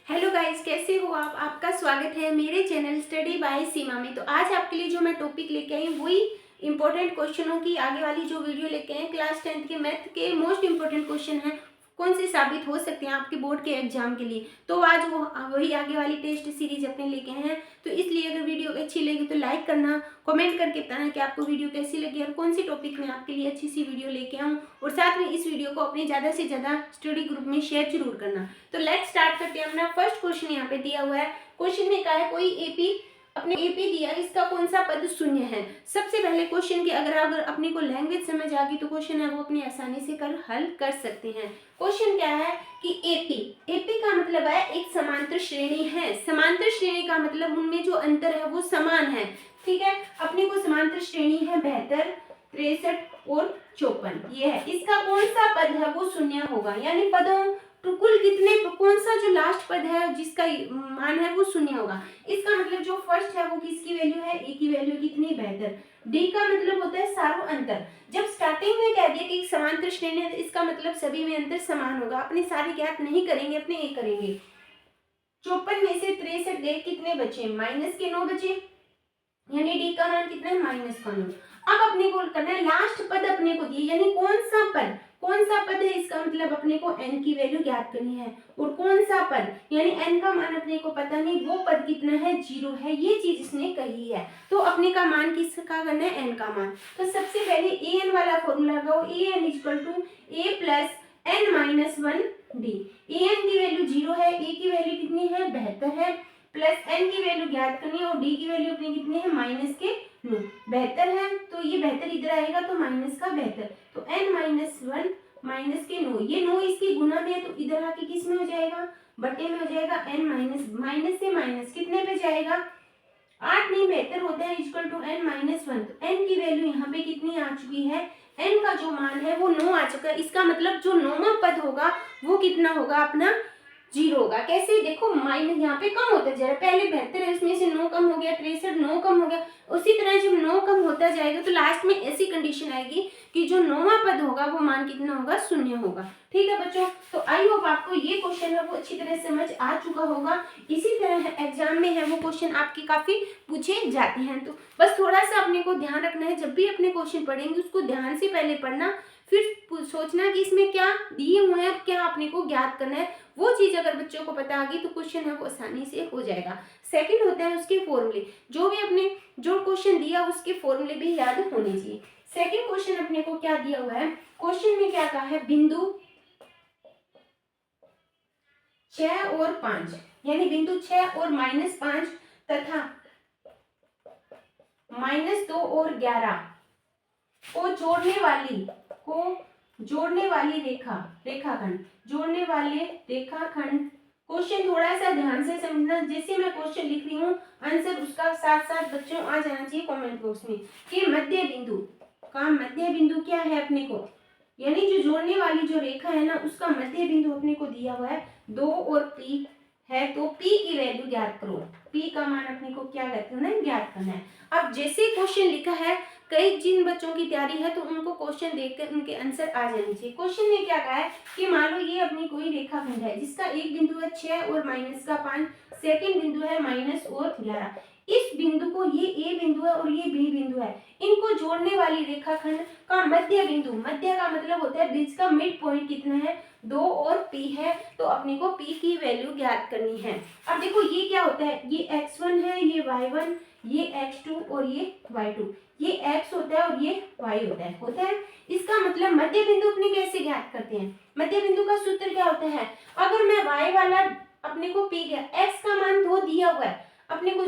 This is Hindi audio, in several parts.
हेलो गाइस, कैसे हो आप? आपका स्वागत है मेरे चैनल स्टडी बाय सीमा में। तो आज आपके लिए जो मैं टॉपिक लेके आई हूँ वही इंपॉर्टेंट क्वेश्चनों की आगे वाली जो वीडियो लेके आए क्लास 10th के मैथ के मोस्ट इंपॉर्टेंट क्वेश्चन हैं, कौन से साबित हो सकते हैं आपके बोर्ड के एग्जाम के लिए। तो आज वही आगे वाली टेस्ट सीरीज अपने लेके आए हैं। तो इसलिए अगर वीडियो अच्छी लगी तो लाइक करना, कमेंट करके बताना कि आपको वीडियो कैसी लगी और कौन सी टॉपिक में आपके लिए अच्छी सी वीडियो लेके आऊँ। और साथ में इस वीडियो को अपने ज़्यादा से ज़्यादा स्टडी ग्रुप में शेयर जरूर करना। तो लेट्स स्टार्ट करते हैं। अपना फर्स्ट क्वेश्चन यहाँ पे दिया हुआ है। क्वेश्चन में कहा है कोई एपी अपने एपी दिया, इसका कौन सा पद शून्य है। सबसे पहले क्वेश्चन की अगर अपने को लैंग्वेज समझ आ गई तो क्वेश्चन है वो अपनी आसानी से हल कर सकते हैं। क्वेश्चन क्या है कि एपी का मतलब है एक समांतर श्रेणी है। समांतर श्रेणी का मतलब उनमें जो अंतर है वो समान है। ठीक है, अपने को समांतर श्रेणी है 72, 63 और 54। ये है, इसका कौन सा पद है वो शून्य होगा। यानी पदों तो कुल कितने, कौन सा जो लास्ट पद है जिसका मान है वो शून्य होगा। इसका मतलब जो फर्स्ट है वो किसकी वैल्यू है, ए की वैल्यू कितनी, 72। डी का मतलब होता है सारो अंतर। जब स्टार्टिंग में कह दिया कि समांतर श्रेणी है, इसका मतलब सभी में अंतर समान होगा। अपने सारे ज्ञात नहीं करेंगे, अपने एक करेंगे। 54 में से 63 देख कितने बचे, माइनस के 9 बचे, यानी डी का मान कितना है, माइनस का 9। अब अपने को करना है लास्ट पद अपने को दिए, यानी कौन सा पद है, इसका मतलब अपने को n की वैल्यू ज्ञात करनी है। और कौन सा पद, यानी n का मान अपने को पता नहीं, वो पद कितना है, 0 है। ये चीज इसने कही है। तो अपने का मान किसका करना है, n का मान। तो सबसे पहले an वाला फॉर्मूला लगाओ, an equal to a plus n minus 1 D. an की वैल्यू 0 है, a की वैल्यू कितनी है, 72 है, प्लस n की वैल्यू ज्ञात करनी है और d की वैल्यू अपनी कितनी है, माइनस के 9। 72 है तो ये 72 इधर आएगा तो माइनस का 72, तो n माइनस 1 माइनस के 9, ये 9 इसकी गुना में है तो इधर आके किस में हो जाएगा, बटे में हो जाएगा। n माइनस से माइनस कितने पे जाएगा, 8 नहीं 72 होता है, इक्वल टू n माइनस 1। तो n की वैल्यू यहाँ पे कितनी आ चुकी है, n का जो मान है वो 9 आ चुका है। इसका मतलब जो 9वां पद होगा वो कितना होगा, अपना 0 होगा। कैसे, देखो माइनस यहाँ पे कम होता जा रहा है, पहले 72 है उसमें से 9 कम हो गया, 63 9 कम हो गया। उसी तरह जब 9 कम होता जाएगा तो लास्ट में ऐसी कंडीशन आएगी कि जो 9वां पद होगा वो मान कितना होगा, 0 होगा। ठीक है बच्चों, तो आई होप आपको ये क्वेश्चन है वो अच्छी तरह समझ आ चुका होगा। इसी तरह एग्जाम में है वो क्वेश्चन आपके काफी पूछे जाते हैं। तो बस थोड़ा सा अपने को ध्यान रखना है, जब भी अपने क्वेश्चन पढ़ेंगे उसको ध्यान से पहले पढ़ना, फिर सोचना कि इसमें क्या दिए हुए हैं, क्या अपने को ज्ञात करना है। वो चीज अगर बच्चों को पता आ गई तो क्वेश्चन है वो आसानी से हो जाएगा। सेकंड होता है उसके फॉर्मूले, जो भी अपने जो क्वेश्चन दिया उसके फॉर्मूले भी याद होने चाहिए। सेकंड क्वेश्चन अपने को क्या दिया हुआ है, क्वेश्चन में क्या कहा है, बिंदु 6 और 5, यानी बिंदु 6 और -5 तथा -2 और 11 को जोड़ने वाली रेखाखंड क्वेश्चन थोड़ा सा ध्यान से समझना। जैसे मैं क्वेश्चन लिख रही हूँ आंसर उसका साथ साथ बच्चों आ जाना चाहिए कमेंट बॉक्स में कि मध्य बिंदु क्या है अपने को, यानी जो जोड़ने वाली जो रेखा है ना उसका मध्य बिंदु अपने को दिया हुआ है 2 और P है। तो P की वैल्यू ज्ञात करो, P का मान अपने को क्या करना है, ज्ञात करना है। अब जैसे क्वेश्चन लिखा है, कई जिन बच्चों की तैयारी है तो उनको क्वेश्चन देखकर उनके आंसर आ जाने चाहिए। क्वेश्चन में क्या कहा है कि मान लो ये अपनी कोई रेखाखंड है जिसका एक बिंदु है 6 और माइनस का 5, सेकंड बिंदु है माइनस और 11। इस बिंदु को, ये ए बिंदु है और ये बी बिंदु है, इनको जोड़ने वाली रेखाखंड का मध्य बिंदु, मध्य का मतलब होता है बीच का मिड पॉइंट कितना है, 2 और P है। तो अपने को P की वैल्यू ज्ञात करनी है। अब देखो ये क्या होता है, ये x1 है, ये y1, ये x2 और ये y2, ये x होता है और ये y होता है। इसका मतलब मध्य बिंदु अपने कैसे ज्ञात करते हैं, मध्य बिंदु का सूत्र क्या होता है, अगर मैं y वाला अपने को P गया, x का मान 2 दिया हुआ है, अपने को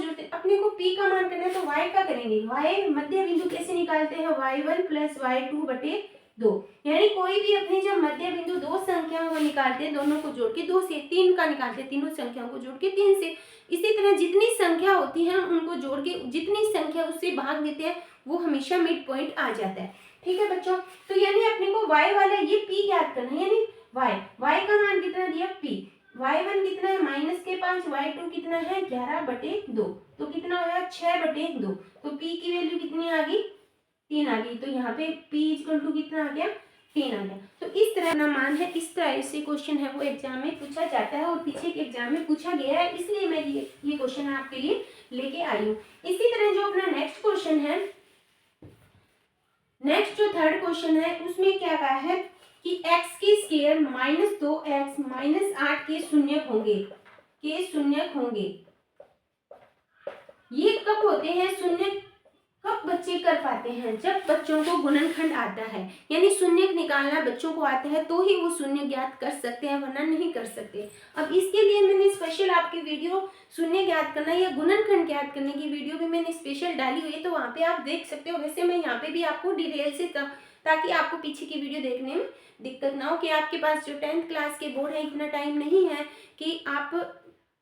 P का मान करना है तो y का करेंगे। y मध्य बिंदु कैसे निकालते हैं, y1 प्लस y2 बटे 2, यानी कोई भी अपनी जब मध्य बिंदु दो संख्याओं को निकालते हैं, दोनों को जोड़ के 2 से 3 का निकालते हैं, तीनों संख्याओं को जोड़ के 3 से। इसी तरह जितनी संख्या होती है उनको जोड़ के जितनी संख्या उससे भाग देते हैं वो हमेशा मिड पॉइंट आ जाता है। ठीक है बच्चों, तो यानी अपने को y वाला ये P ज्ञात करना है, यानी y का मान कितना दिया P, y1 कितना है माइनस के 5, y2 कितना है 11 बटे 2, तो कितना होगा 6 बटे 2। तो P की वैल्यू कितनी आ गई, 3 आ गई। तो यहाँ पे P इक्वल टू कितना आ गया 3 आ गया। तो इस तरह ना मान है, इस तरह से क्वेश्चन है वो एग्जाम में पूछा जाता है और पीछे के एग्जाम में पूछा गया है, इसलिए मैं ये क्वेश्चन है आपके लिए लेके आई हूँ। इसी तरह जो अपना नेक्स्ट क्वेश्चन है, नेक्स्ट जो थर्ड क्वेश्चन है उसमें क्या कहा है कि x की स्क्वायर -2x -8 के शून्यक होंगे। ये कब होते हैं शून्यक, कब बच्चे कर पाते हैं? जब बच्चों को गुणनखंड आता है, यानी शून्यक निकालना बच्चों को आता है तो ही वो शून्य ज्ञात कर सकते हैं, वरना नहीं कर सकते। अब इसके लिए मैंने स्पेशल आपकी वीडियो शून्य ज्ञात करना या गुणनखंड ज्ञात करने की वीडियो भी मैंने स्पेशल डाली हुई है, तो वहाँ पे आप देख सकते हो। वैसे मैं यहाँ पे भी आपको डिटेल से ताकि आपको पीछे की वीडियो देखने में दिक्कत ना हो, कि आपके पास जो 10th क्लास के बोर्ड है इतना टाइम नहीं है कि आप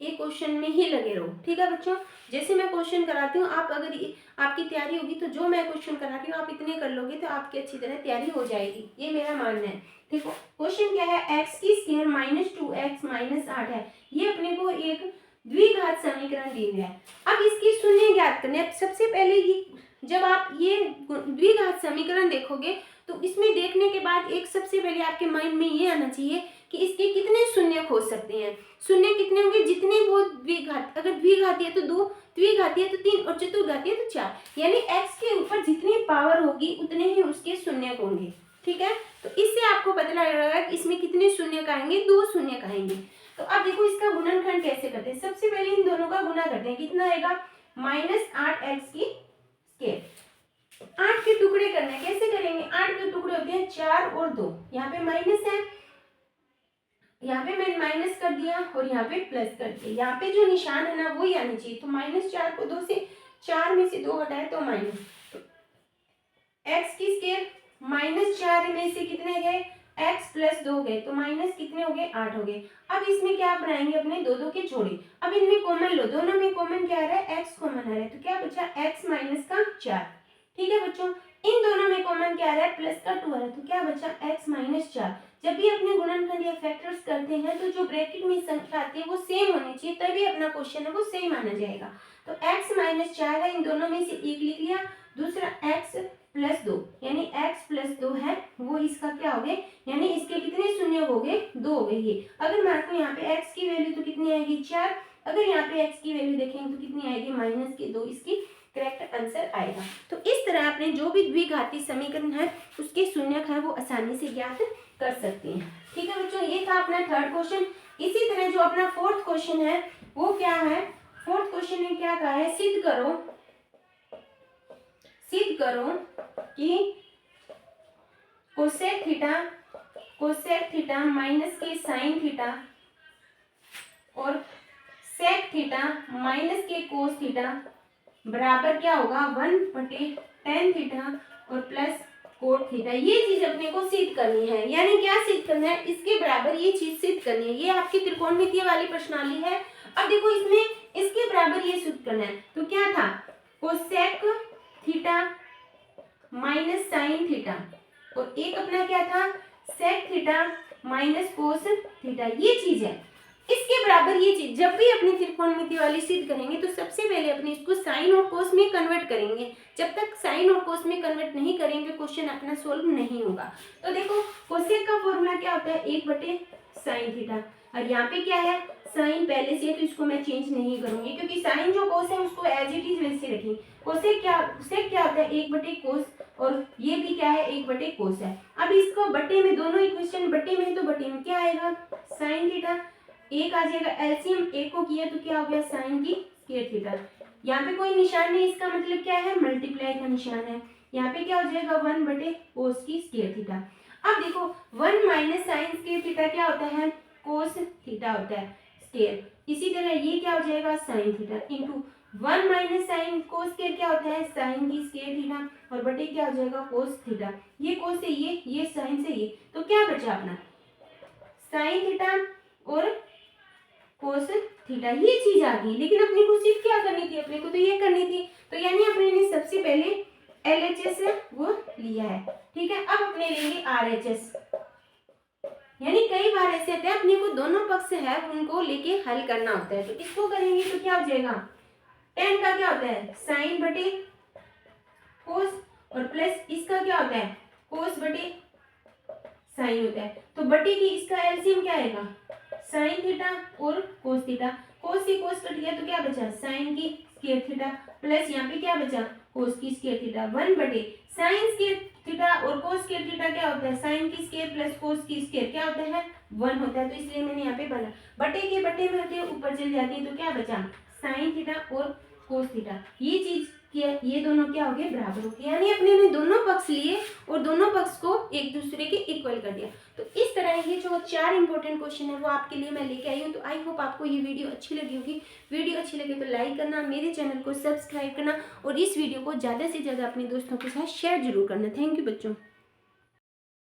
एक क्वेश्चन में ही लगे रहो। ठीक है बच्चों, जैसे मैं क्वेश्चन कराती हूँ, आप अगर आपकी तैयारी होगी तो जो मैं क्वेश्चन कराती हूँ आप इतने कर लोगे तो आपकी अच्छी तरह तैयारी हो जाएगी, ये मेरा मानना है। देखो क्वेश्चन क्या है, x की स्क्वायर -2x -8 है। ये अपने को एक द्विघात समीकरण दी हुई है। अब इसकी शून्य ज्ञात करने, अब सबसे पहले ये जब आप ये द्विघात समीकरण देखोगे तो इसमें देखने के बाद एक सबसे पहले आपके माइंड में ये आना चाहिए कि इसके कितने शून्य हो सकते हैं। शून्य कितने होंगे? जितने वो द्विघात, अगर द्विघाती है तो 2, द्विघाती है तो 3 और चतुर्घाती है तो 4, यानी x के ऊपर जितनी पावर होगी उतने ही उसके शून्य होंगे। ठीक है, तो इससे आपको पता लगेगा कि इसमें कितने शून्य आएंगे, 2 शून्य आएंगे। तो अब देखो इसका गुणनखंड कैसे करते हैं। सबसे पहले इन दोनों का गुना करते हैं, कितना आएगा -8x की स्क्वायर। 8 के टुकड़े करने, कैसे करेंगे? 8 के टुकड़े होते हैं 4 और 2, यहाँ पे माइनस है, यहाँ पे मैंने माइनस कर दिया और यहाँ पे प्लस कर दिया। यहाँ पे जो निशान है ना वही आनी चाहिए, तो -4 को 2 से 4 में से 2 हटाए तो माइनस, x की स्क्वायर -4 में से कितने गए, x + 2 गए, तो माइनस कितने हो गए, 8 हो गए। अब इसमें क्या बनाएंगे, अपने दो दो के जोड़े। अब इनमें कॉमन लो, दोनों में कॉमन क्या आ रहा है, x कॉमन आ रहा है, तो क्या बचा x - का 4। ठीक है बच्चों, इन दोनों में कॉमन क्या आ रहा है, प्लस का 2 आ रहा है, तो क्या बचा x - 4। जब भी अपने गुणनखंड या फैक्टर्स करते हैं तो जो ब्रैकेट में संख्या आती है वो सेम होनी चाहिए, तभी अपना क्वेश्चन है वो सेम माना जाएगा। तो x - 4 है, इन दोनों में से एक लिख लिया, दूसरा x + 2, यानी x + 2 है वो इसका क्या हो गए, यानी इसके कितने शून्य हो गए, 2 हो गए। ये अगर मान लो यहाँ पे x की वैल्यू तो कितनी आएगी, 4, अगर यहाँ पे x की वैल्यू देखेंगे तो कितनी आएगी, -2, इसकी करेक्ट आंसर आएगा। तो इस तरह आपने जो भी द्विघाती समीकरण है उसके शून्यक है वो आसानी से ज्ञात कर सकते हैं। ठीक है बच्चों, ये था अपना थर्ड क्वेश्चन। इसी तरह जो अपना फोर्थ क्वेश्चन है वो क्या है, फोर्थ क्वेश्चन में क्या कहा है, सिद्ध करो कि कोसेक थीटा माइनस के साइन थीटा और सेक थीटा माइनस के कोस थीटा बराबर क्या होगा, 1/tan थीटा और प्लस कोट थीटा। ये चीज अपने को सिद्ध करनी है, यानी क्या सिद्ध करना है, इसके बराबर ये चीज सिद्ध करनी है। ये आपकी त्रिकोणमितीय वाली प्रश्नावली है। अब देखो इसमें इसके बराबर ये सिद्ध करना है, तो क्या था, cosec theta minus sine theta, और एक अपना क्या था, sec theta minus cos theta. ये चीज है, इसके बराबर ये चीज जब भी अपनी त्रिकोणमिति वाली सिद्ध करेंगे तो सबसे पहले अपने इसको साइन और कोस में कन्वर्ट करेंगे। जब तक साइन और कोस में कन्वर्ट नहीं करेंगे क्वेश्चन अपना सोल्व नहीं होगा। तो देखो कोसेक का फॉर्मूला क्या होता है, 1/sin थीटा, और यहाँ पे क्या है, साइन पहले से है तो इसको मैं चेंज नहीं करूंगी, क्योंकि साइन जो कोस है उसको एज इट इज वैसे रखें। कोसेक क्या होता है, 1/cos, और ये भी क्या है, 1/cos है। अब इसको बटे में, दोनों इक्वेशन बटे में, तो बटे में क्या आएगा, साइन थीटा, एक आ जाएगा, एलसीएम एक को किया तो क्या हो गया, साइन की स्क्वायर थीटा। यहाँ पे कोई निशान नहीं, इसका मतलब क्या है, मल्टीप्लाई का निशान है। यहाँ पे क्या हो जाएगा, 1/cos की स्क्वायर थीटा। अब देखो 1 - sin स्क्वायर थीटा क्या होता है, cos थीटा होता है स्क्वायर। इसी तरह ये क्या हो जाएगा, sin theta into 1 - sin cos square क्या होता है, sin की स्क्वायर थीटा, और बटे क्या हो जाएगा, cos थीटा। ये cos से ये sin से ये, तो क्या बचा अपना, sin थीटा और कोस थीटा। ये चीज आ गई, लेकिन अपने को सिर्फ क्या करनी थी, अपने को तो ये करनी थी। तो यानी अपने ने सबसे पहले LHS वो लिया है। ठीक है, अब अपने लेंगे RHS। यानी कई बार ऐसे होते हैं अपने को दोनों पक्ष है उनको लेके हल करना होता है। तो इसको करेंगे तो क्या हो जाएगा, tan का क्या होता है, साइन बटे कोस, और प्लस इसका क्या होता है, कोस बटे साइन होता है। तो बटे की इसका एलसीएम क्या आएगा, साइन थीटा और कोस थीटा। कोस की कोस कट गया तो क्या बचा, साइन की स्क्वायर थीटा, प्लस यहाँ पे क्या बचा, कोस की स्क्वायर थीटा। 1 बटे साइन स्क्वायर थीटा और कोस स्क्वायर थीटा क्या होता है, साइन की स्क्वायर प्लस कोस की स्क्वायर क्या होता है, 1 होता है। तो इसलिए मैंने यहाँ पे बना, बटे के बटे में होते हैं ऊपर चली जाती है, तो क्या बचा, साइन थीटा और कोस थीटा। ये चीज क्या, ये दोनों क्या हो गए, बराबर हो गए, यानी अपने ने दोनों पक्ष लिए और दोनों पक्ष को एक दूसरे के इक्वल कर दिया। तो इस तरह ये जो 4 इंपॉर्टेंट क्वेश्चन है वो आपके लिए मैं लेके आई हूँ। तो आई होप आपको ये वीडियो अच्छी लगी होगी। वीडियो अच्छी लगे तो लाइक करना, मेरे चैनल को सब्सक्राइब करना और इस वीडियो को ज़्यादा से ज़्यादा अपने दोस्तों के साथ शेयर जरूर करना। थैंक यू बच्चों।